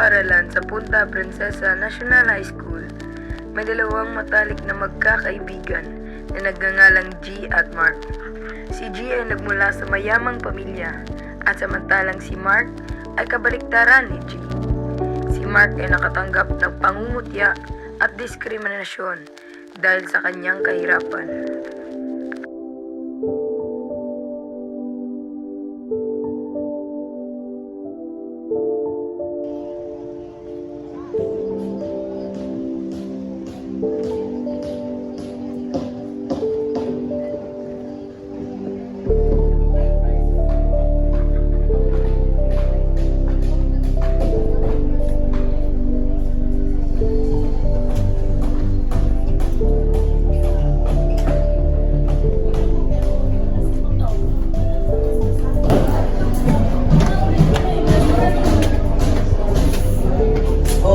paaralan sa Punta Princesa National High School, may dalawang matalik na magkakaibigan na nagngangalang G at Mark. Si G ay nagmula sa mayamang pamilya at samantalang si Mark ay kabaliktaran ni G. Si Mark ay nakatanggap ng pangungutya at diskriminasyon dahil sa kanyang kahirapan.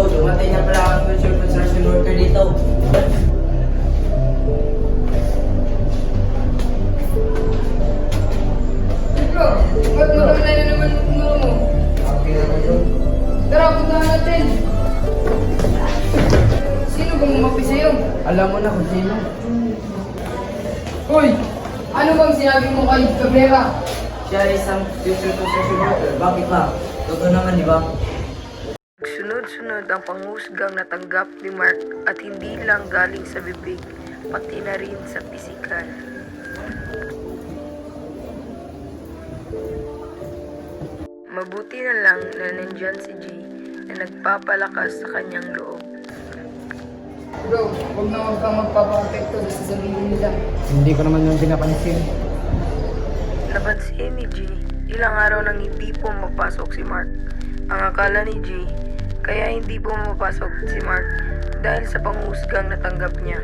Dumatay na pala ang future construction worker dito. Bro, ba't maramay na naman ang puno mo? Okay naman yun. Tara, puntahan natin. Sino bang umapi sa'yo? Alam mo na kung sino. Hoy! Ano bang sinabi mo kay Cabrera? Siya ay isang future construction worker. Bakit ba? Totoo naman, di ba? Sunod-sunod ang panghusgang natanggap ni Mark at hindi lang galing sa bibig, pati na rin sa pisikal. Mabuti na lang na nandyan si G na nagpapalakas sa kanyang loob. Bro, huwag na huwag kang magpapapekto sa sasabihin nila. Hindi ko naman yung pinapansin. Napansin ni G, ilang araw nang hindi pumapasok si Mark. Ang akala ni G, kaya hindi pumapasok si Mark dahil sa panghusgang natanggap niya.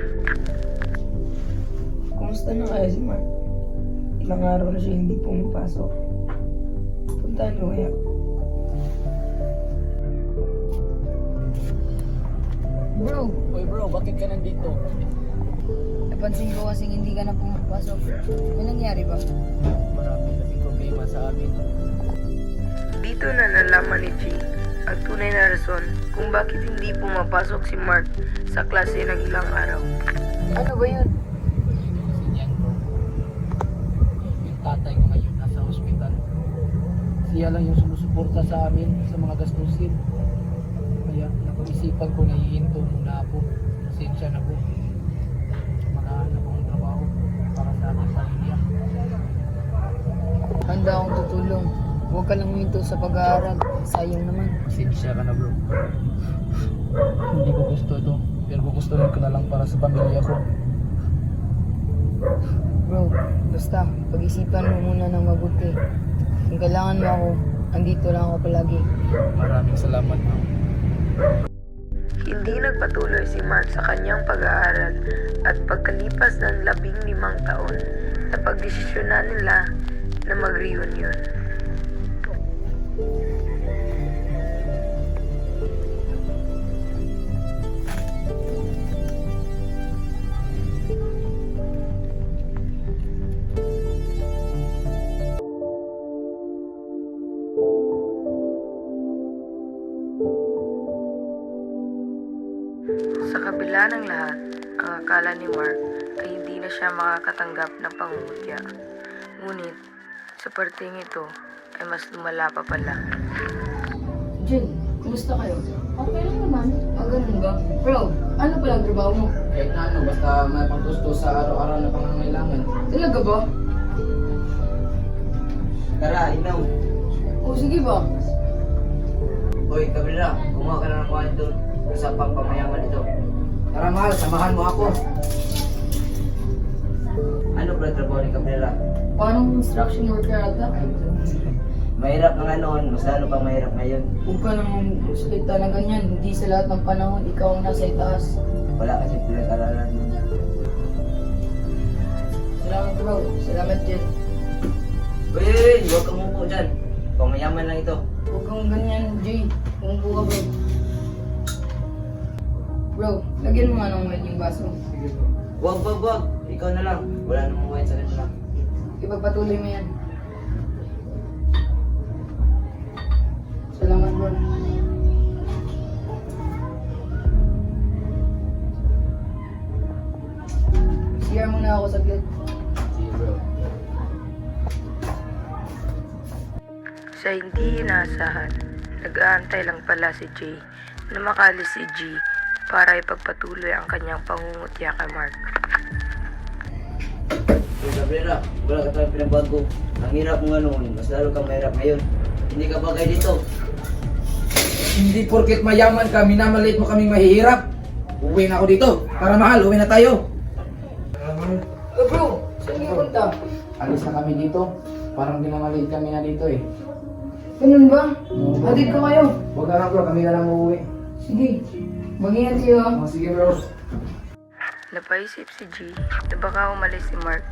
Kumusta na kaya si Mark? Ilang araw na siya hindi pumapasok. Puntahan ko kaya. Bro, Hoy bro, bakit ka nandito? napansin ko kasing hindi ka na pumapasok. May nangyari ba? Marami kasing problema sa amin. Dito na nalaman ni G ang tunay na rason kung bakit hindi pumapasok si Mark sa klase ng ilang araw. Ano ba yun? Yan bro. Yung tatay ko ngayon nasa hospital. Siya lang yung sumusuporta sa amin sa mga gastusin. Kaya napag-isipan ko na hihinto muna ako. Pasensya na po. Maghahanap akong trabaho para sa ating pamilya. Handa akong tutulong. Huwag ka lang huminto sa pag-aaral. Sayang naman. Pasensya ka na bro. Hindi ko gusto ito. Pero gugustuhin ko na lang para sa pamilya ko. Bro, basta pag-isipan mo muna ng mabuti. Kung kailangan mo ako, andito lang ako palagi. Maraming salamat bro. Hindi nagpatuloy si Mark sa kanyang pag-aaral at pagkalipas ng 15 taon, napagdesisyonan nila na mag-reunion. Sa kabila ng lahat, ang akala ni Mark ay hindi na siya makakatanggap ng pangungutya. Ngunit, sa parteng ito ay mas lumala pa pala. Jen, kumusta kayo? Okay lang naman. Ah, ganun ba? Bro, ano palang trabaho mo? Kahit na ano, basta may pangtusto sa araw-araw na pangangailangan. Talaga ba? Tara, inaw. O sige ba? Hoy, Cabrera, kumuha ka na ng kuhan doon. Sa pangpamayaman ito. Tara mahal, samahan mo ako. Ano ba trabaho ni Cabrera? Paano construction worker ata? Mahirap na nga noon, mas lalo pang mahirap ngayon. Huwag ka nang salita na ganyan. Hindi sa lahat ng panahon ikaw ang nasa itaas. Wala kasi pinag-aralan mo. Salamat bro. Salamat Jen. Uy, huwag kang umupo dyan. Pamayaman lang ito. Huwag kang ganyan, Jay. Kumupo ka bro. Bro, lagyan mo nga ng wine yung baso. Wag. Ikaw na lang. Wala namang wine sa kanila. Ipagpatuloy mo yan. Salamat bro. CR muna ako saglit. Sige bro. Sa hindi inaasahan, nag-aantay lang pala si Jay na makalis si G para ipagpatuloy ang kanyang pangungutya kay Mark. So, Gabriela, wala ka tayong pinabago. Ang hirap mo nga noon, mas lalo kang mahirap ngayon. Hindi ka bagay dito. Hindi porket mayaman ka, minamalit mo kaming mahihirap. Uwi na ako dito. Para mahal, uwi na tayo. Oh bro, saan ka punta? Alis na kami dito. Parang binamaliit kami na dito eh. Ganun ba? Hatid ko kayo. Huwag ka na bro, kami na lang uuwi. Sige, mag-ingat kayo ha. Oh, sige bro. Napaisip si G na baka umalis si Mark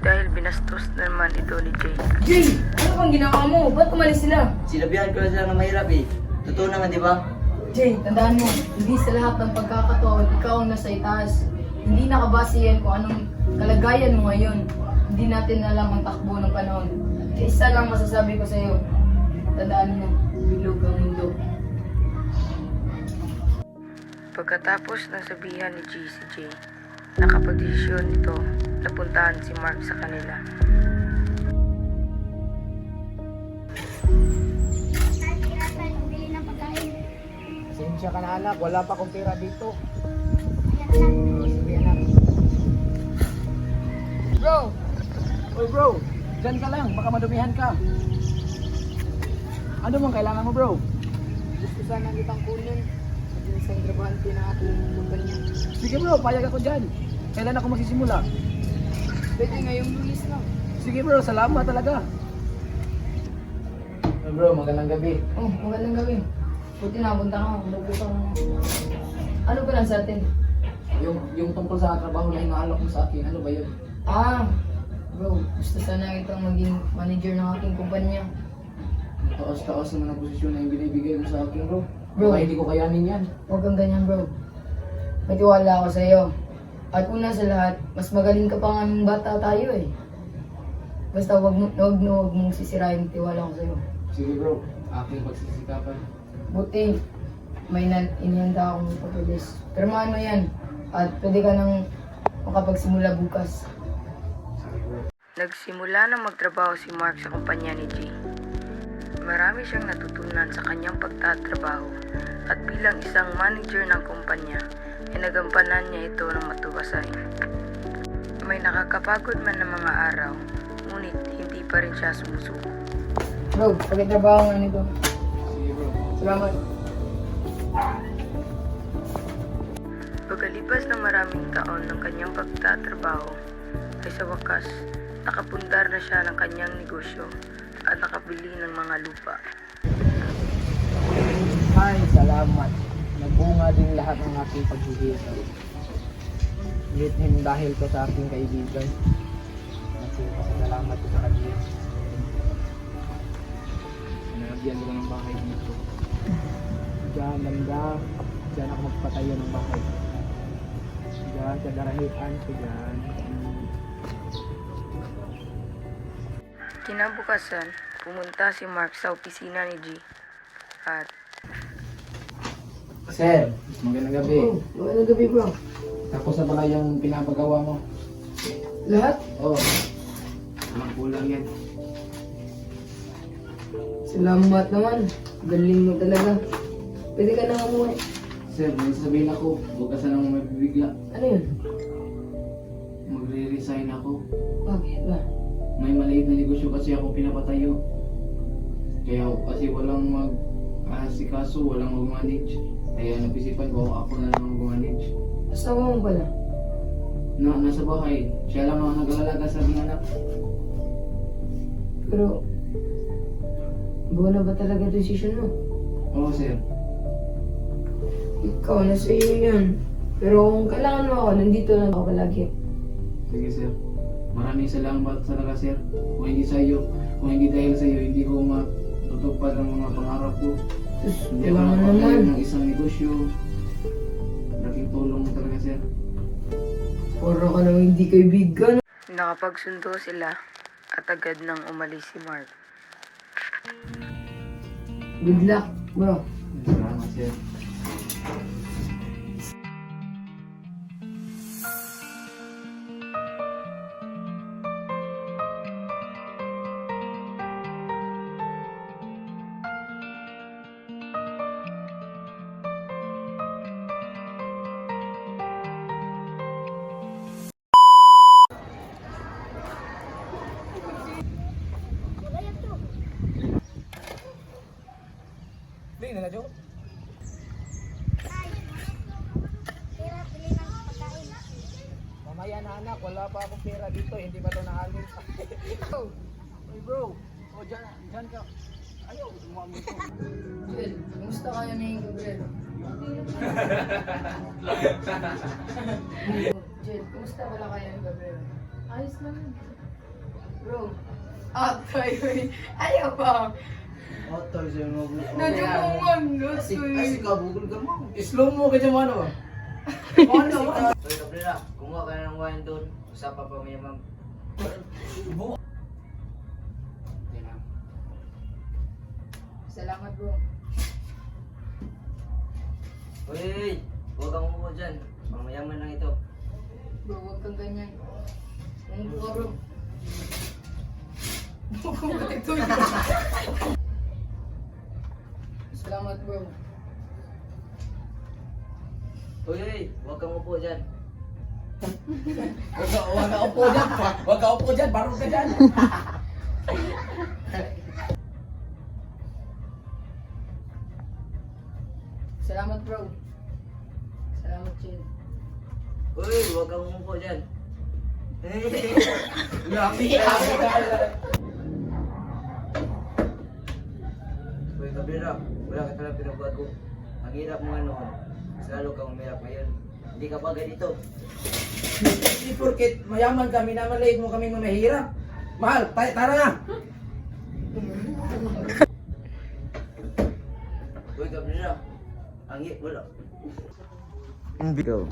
dahil binastos na naman ito ni Jay. Jay, ano bang ginawa mo? Ba't umalis sila? Sinabihan ko na sila na mahirap eh. Totoo naman, di ba? Jay, tandaan mo, hindi sa lahat ng pagkakataon, ikaw ang nasa itaas. Hindi nakabase yan kung anong kalagayan mo ngayon. Hindi natin alam ang takbo ng panahon. At isa lang masasabi ko sa iyo, tandaan mo, bilog ang mundo. Pagkatapos ng sabihan ni G si Jay, nakapagdesisyon ito na puntahan si Mark sa kanila. Pasensya ka na anak, wala pa akong pera dito. Bro, Oy bro, dyan ka lang, baka madumihan ka. Ano mong kailangan mo bro? gusto sana kitang kunin. Maging isang trabahante ng ating kumpanya. Sige bro, payag ako dyan. Kailan ako magsisimula? Pwede ngayong Lunes lang. Sige bro, salamat talaga. Oy bro, magandang gabi. Oh, magandang gawin. Buti napunta ka, magbuka ka na. Ano ba lang sa atin? Yung tungkol sa trabaho na inaalok mo sa akin, ano ba yun? Ah, bro, gusto sana kitang maging manager ng aking kumpanya. Ang taas-taas naman ang posisyon na yung binibigay mo sa akin bro. Bro. Baka hindi ko kayanin yan. Huwag kang ganyan, bro. May tiwala ako sa iyo. At una sa lahat, mas magaling ka pa nga ng bata tayo eh. Basta huwag mong sisirain yung tiwala ko sa iyo. Sige bro, aking pagsisikapan. Buti, may inihanda akong papalis. Pero maano yan, at pwede ka nang makapagsimula bukas. Nagsimula na magtrabaho si Mark sa kumpanya ni G. Marami siyang natutunan sa kanyang pagtatrabaho at bilang isang manager ng kumpanya, ay nagampanan niya ito ng matuwasay. May nakakapagod man ng mga araw, ngunit hindi pa rin siya sumusuko. Bro, pagkatrabaho nga nito. Sige bro. Salamat. Pagkalipas ng maraming taon ng kanyang pagtatrabaho, ay sa wakas, nakapundar na siya ng kanyang negosyo at nakabili ng mga lupa. Ay, salamat. Nagbunga din lahat ng aking paghihirap. Ngunit dahil ko sa aking kaibigan. Salamat ko sa kanya. Nalagyan ko ng bahay dito. Diyan, ganda. Diyan ako magpatayo ng bahay. Diyan, sa garahian ko diyan. Kinabukasan, pumunta si Mark sa opisina ni G at Sir, magandang gabi. Oh, magandang gabi, bro. Tapos na pala yung pinapagawa mo. Lahat? Oo. Walang kulang yan. Salamat naman. Galing mo talaga. Pwede ka na umuwi. Sir, may sabihin ako. Huwag ka sanang mabibigla. Ano yun? Magre-resign ako. Bakit ba? May maliit na negosyo kasi ako pinapatayo. Kaya kasi walang mag-asikaso, walang mag-manage. Kaya napisipan ko ako na lang mag-manage. Asawa mo pala? Nasa bahay, siya lang ang nag-aalaga sa aking anak. Pero, buo na ba talaga decision mo? Oo sir. Ikaw, nasa iyo yun. Pero kung kailangan mo ako, nandito lang ako palagi. Sige sir. Maraming salamat talaga sir. Kung hindi sa iyo, kung hindi dahil sa iyo, hindi ko matutupad ang mga pangarap ko. Sus, Hindi ako kailangan nakapatayo naman. ng isang negosyo. Laking tulong mo talaga sir. Puro ka nang hindi kaibigan. nakapagsundo sila at agad nang umalis si Mark. Good luck, bro. Salamat sir. nila, Jo. Mamaya na anak, wala pa akong pera dito, hindi pa ito naalis. Hey bro, o dyan ka. Ayaw, dumami ko. Jel, kumusta kayo ni Gabriel? Jel, kumusta wala kayo ni Gabriel? Ayos naman. Bro, tayo ayaw pa. Motor siya mo. Nandiyo mo man, Kasi kabugol ka mo. Slow mo ka dyan, ano? Ano? Uy, Gabriela, kumuha ka na ng wine doon. Usapan pa may ma'am. Salamat bro. Uy, huwag kang umupo dyan. Pangmayaman lang ito. Bro, huwag kang ganyan. Umupo ka bro. Mukhang matituloy. Salamat bro. Uy, huwag kang umupo dyan. Huwag ka upo dyan. Huwag ka upo dyan, barong ka dyan. Salamat bro. Salamat Jel. Uy, huwag kang umupo dyan. Uy, Gabriela, wala ka talagang pinagbago. Ang hirap mo nga noon. Mas lalo kang umirap ngayon. Hindi ka bagay dito. Hindi porket mayaman kami na maliit mo kami mahirap. Mahal, tara na. Uy, Gabriela, ang hirap, wala. Ikaw.